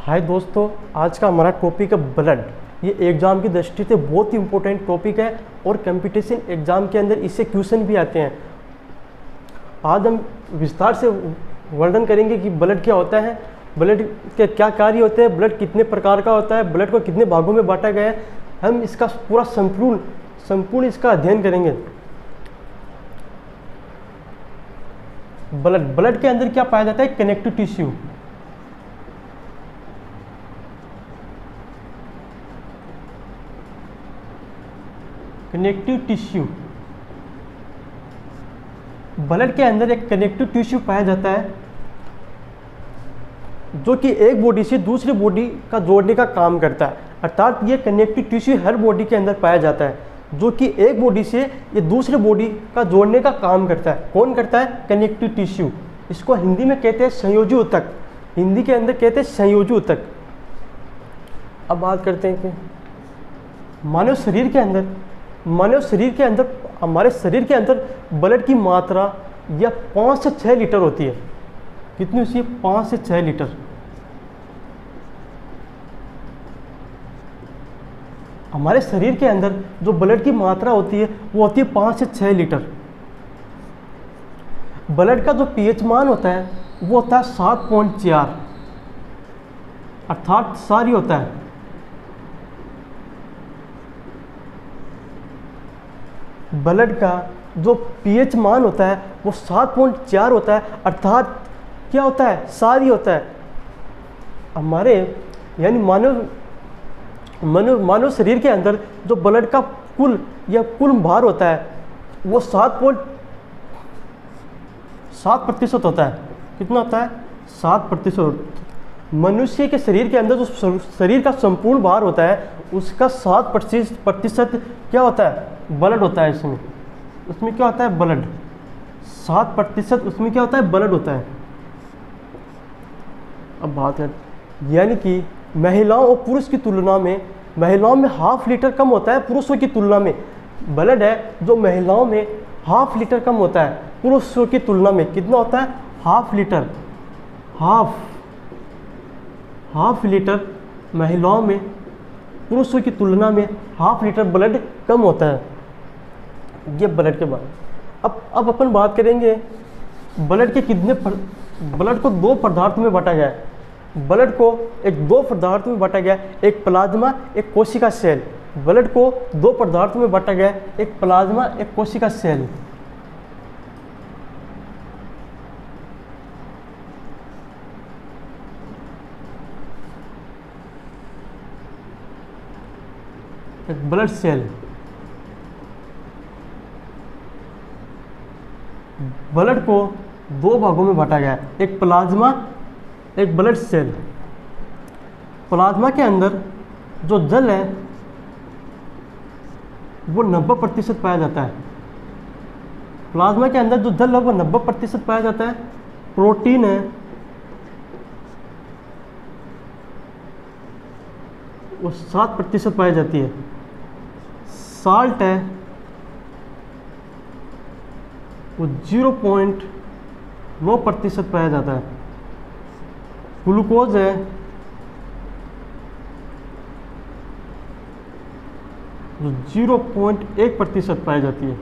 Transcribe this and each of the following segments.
हाय दोस्तों, आज का हमारा टॉपिक है ब्लड। ये एग्ज़ाम की दृष्टि से बहुत ही इम्पोर्टेंट टॉपिक है और कंपटीशन एग्ज़ाम के अंदर इससे क्वेश्चन भी आते हैं। आज हम विस्तार से वर्णन करेंगे कि ब्लड क्या होता है, ब्लड के क्या कार्य होते हैं, ब्लड कितने प्रकार का होता है, ब्लड को कितने भागों में बांटा गया है। हम इसका पूरा संपूर्ण इसका अध्ययन करेंगे। ब्लड के अंदर क्या पाया जाता है? Connective tissue. Connective tissue, blood के अंदर एक कनेक्टिव टिश्यू पाया जाता है जो कि एक बॉडी से दूसरी बॉडी का जोड़ने का काम करता है। अर्थात ये कनेक्टिव टिश्यू हर बॉडी के अंदर पाया जाता है जो कि एक बॉडी से ये दूसरे बॉडी का जोड़ने का काम करता है। कौन करता है? Connective tissue. इसको हिंदी में कहते हैं संयोजी ऊतक। हिंदी के अंदर कहते हैं संयोजी ऊतक। अब बात करते हैं कि मानव शरीर के अंदर हमारे शरीर के अंदर ब्लड की मात्रा या 5 से 6 लीटर होती है। कितनी होती है? 5 से 6 लीटर। हमारे शरीर के अंदर जो ब्लड की मात्रा होती है वो होती है 5 से 6 लीटर। ब्लड का जो पीएच मान होता है वो होता है 7.4, अर्थात सारी होता है। ब्लड का जो पीएच मान होता है वो 7.4 होता है, अर्थात क्या होता है? सारी होता है। हमारे यानी मानव शरीर के अंदर जो ब्लड का कुल भार होता है वो 7.7% होता है। कितना होता है? 7%। मनुष्य के शरीर के अंदर जो शरीर का संपूर्ण भार होता है उसका 7% क्या होता है? ब्लड होता है। उसमें क्या होता है? ब्लड। 7% उसमें क्या होता है? ब्लड होता है। अब बात है यानी कि महिलाओं और पुरुष की तुलना में महिलाओं में ½ लीटर कम होता है पुरुषों की तुलना में। ब्लड है जो महिलाओं में ½ लीटर कम होता है पुरुषों की तुलना में। कितना होता है? ½ लीटर। हाफ लीटर महिलाओं में पुरुषों की तुलना में ½ लीटर ब्लड कम होता है। ये ब्लड के बारे में। अब अपन बात करेंगे ब्लड के ब्लड को 2 पदार्थों में बांटा गया है। ब्लड को 2 पदार्थों में बांटा गया है, एक प्लाज्मा, एक कोशिका सेल। ब्लड को 2 पदार्थों में बांटा गया है, एक प्लाज्मा, एक कोशिका सेल। एक ब्लड सेल। ब्लड को 2 भागों में बांटा गया है, एक प्लाज्मा, एक ब्लड सेल। प्लाज्मा के अंदर जो जल है वो 90% पाया जाता है। प्लाज्मा के अंदर जो जल है वो 90% पाया जाता है। प्रोटीन है वो 7% पाई जाती है। साल्ट है वो 0.9% पाया जाता है। ग्लूकोज है जो 0.1% पाई जाती है।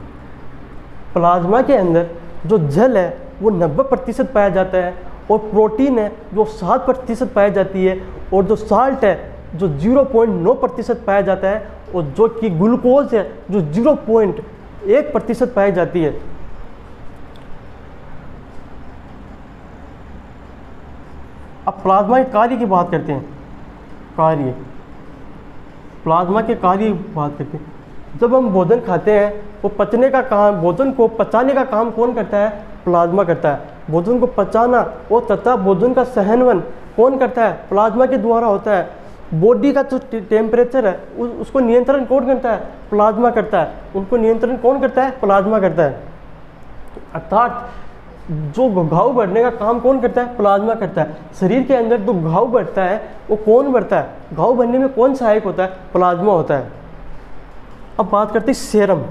प्लाज्मा के अंदर जो जल है वो 90% पाया जाता है और प्रोटीन है जो 7% पाई जाती है और जो साल्ट है जो 0.9% पाया जाता है और जो कि ग्लूकोज है जो 0.1% पाई जाती है। अब प्लाज्मा के कार्य की बात करते हैं। प्लाज्मा के कार्य की बात करते हैं। जब हम भोजन खाते हैं वो भोजन को पचाने का काम कौन करता है? प्लाज्मा करता है। भोजन को पचाना और तथा भोजन का सहनवन कौन करता है? प्लाज्मा के द्वारा होता है। बॉडी का जो टेम्परेचर है उसको नियंत्रण कौन करता है? प्लाज्मा करता है। उनको नियंत्रण कौन करता है? प्लाज्मा करता है। अर्थात जो घाव बढ़ने का काम कौन करता है? प्लाज्मा करता है। शरीर के अंदर जो घाव बढ़ता है वो कौन बढ़ता है? घाव बढ़ने में कौन सहायक होता है? प्लाज्मा होता है। अब बात करते हैं सेरम।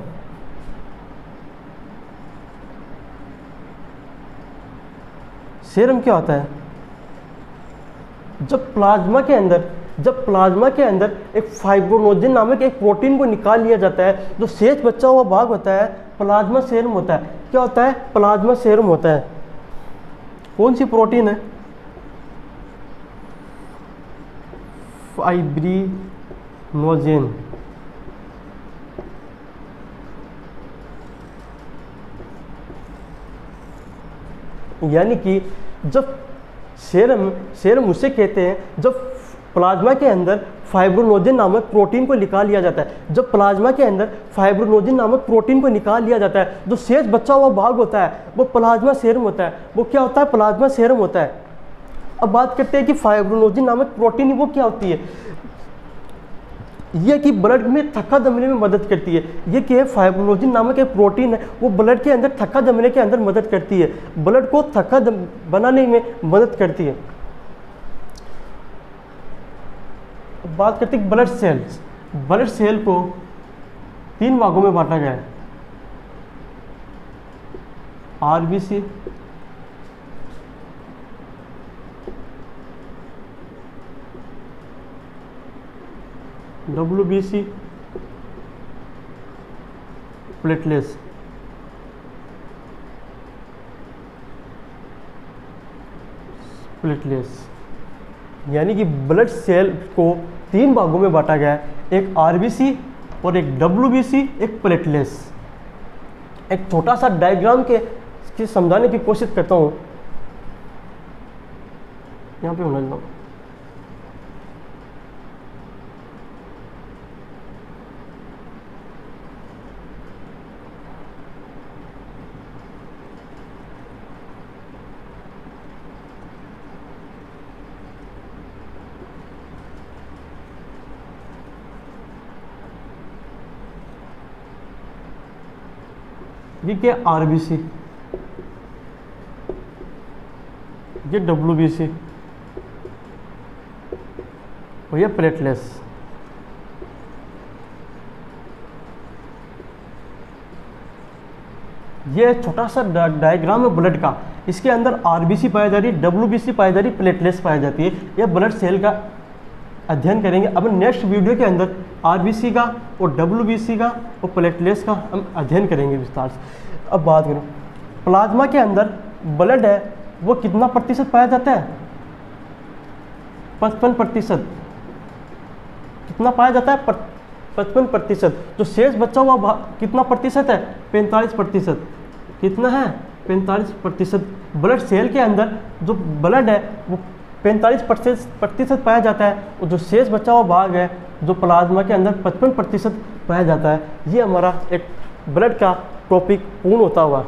सेरम क्या होता है? जब प्लाज्मा के अंदर एक फाइब्रोनोजन नामक एक प्रोटीन को निकाल लिया जाता है, जो शेष बचा हुआ भाग होता है प्लाज्मा सेरम होता है। क्या होता है? प्लाज्मा सेरम होता है। कौन सी प्रोटीन है? फाइब्रिनोजेन। यानी कि जब सेरम उसे कहते हैं जब प्लाज्मा के अंदर फाइब्रोनोजन नामक प्रोटीन को निकाल लिया जाता है। जब प्लाज्मा के अंदर फाइब्रोनोजन नामक प्रोटीन को निकाल लिया जाता है, जो शेष बचा हुआ भाग होता है वो प्लाज्मा सेरम होता है। वो क्या होता है? प्लाज्मा सेरम होता है। अब बात करते हैं कि फाइब्रोनोजन नामक प्रोटीन वो क्या होती है। यह कि ब्लड में थक्का जमने में मदद करती है। ये क्या है? फाइब्रोनोजन नामक एक प्रोटीन है, वो ब्लड के अंदर थक्का जमने के अंदर मदद करती है, ब्लड को थक्का बनाने में मदद करती है। बात करते हैं ब्लड सेल्स। ब्लड सेल को 3 भागों में बांटा गया है, आरबीसी, डब्ल्यूबीसी, प्लेटलेट्स। यानी कि ब्लड सेल को 3 भागों में बांटा गया है, एक आरबीसी और एक डब्ल्यूबीसी, एक प्लेटलेट्स। एक छोटा सा डायग्राम के समझाने की कोशिश करता हूँ। यहाँ पे होना चाहिए। ये क्या? आरबीसी, ये डब्ल्यूबीसी और ये प्लेटलेट्स। ये छोटा सा डायग्राम है ब्लड का। इसके अंदर आरबीसी पाई जा रही है, डब्ल्यूबीसी पाई जा रही है, प्लेटलेट्स पाई जाती है। यह ब्लड सेल का अध्ययन करेंगे। अब नेक्स्ट वीडियो के अंदर आरबीसी का और डब्ल्यूबीसी का और प्लेटलेट्स का हम अध्ययन करेंगे विस्तार से। अब बात करें प्लाज्मा के अंदर ब्लड है वो कितना प्रतिशत पाया जाता है? 55%। कितना पाया जाता है? 55%। जो शेष बचा हुआ कितना प्रतिशत है? 45%। कितना है? 45%। ब्लड सेल के अंदर जो ब्लड है वो 45% पाया जाता है, और जो शेष बचा हुआ भाग है जो प्लाज्मा के अंदर 55% पाया जाता है। ये हमारा एक ब्लड का टॉपिक पूर्ण होता हुआ